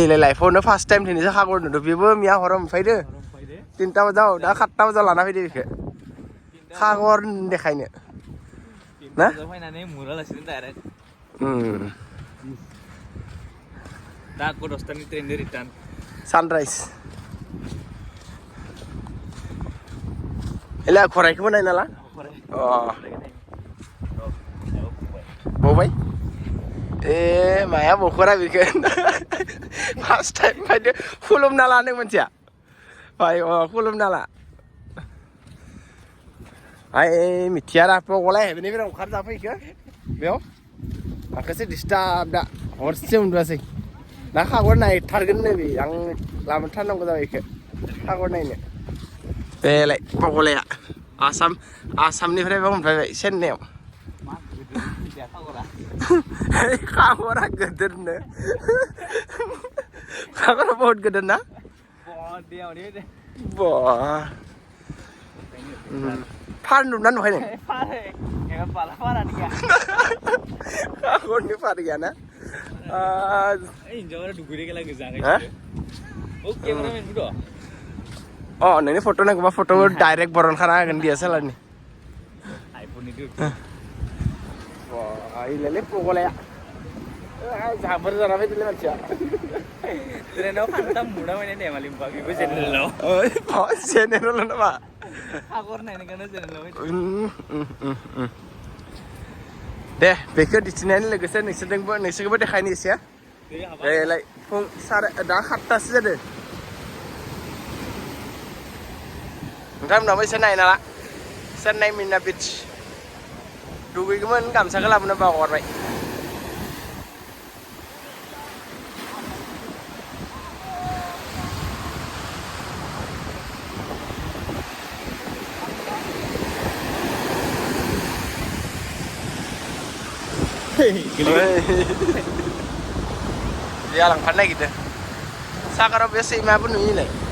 หลายๆคนนะ first time ทีนี้จะข้างคนดูพี่เบอร์มีอาหารไฟเด้อตินเต้าเจ้าด้าขัดเต้าเจ้าหลานนะพี่ดิข้างคนเด็กใครเนี่ยนะdah aku dostan itu yang return sunrise แล้วขออะไรขึ้นมาได้นั่นล่ะอ๋อบอกไว้มาอ่ะบอกขออะไรพี่เกิน first time ไปเดี๋ยวคู่ลมนาลาเนี่ยมันเสียไปคู่ลมนาลาไอ้มิเทียร์พวกอะไรเป็นนี่เป็นของขันจ้าพี่เกินเดี๋ยวaku sih disturb dah horse udah sih nah aku naik target nih yang lama tanam kita ikut aku naik nih pelek pokoknya asam nih berapa pun berapa sen nih kamu orang gede nih kamu orang बहुत gede ना wah pan nunan apa ini aku nih pan ya na Injawara duguri ke lagi jangan oke mana main bodoh oh ini foto nih gua foto direct boron karena kan dia salah nih iPhone itu wah ini lele pokoknya sabar sana itu lele macam terus apa kita muda mana nih malim pagi gue channel lo oh channel lo nama aku orang ini kan channel lo deh beker di sini lagi saya nih sedang buat nih sekarang deh kain isi ya like pun sar dah khatas saja deh kan namanya sana ini lah sana Mina Beach dulu gimana kamu sekarang mana bawa orang dia lang pandai gitu. Sekarang biasa imam pun ini.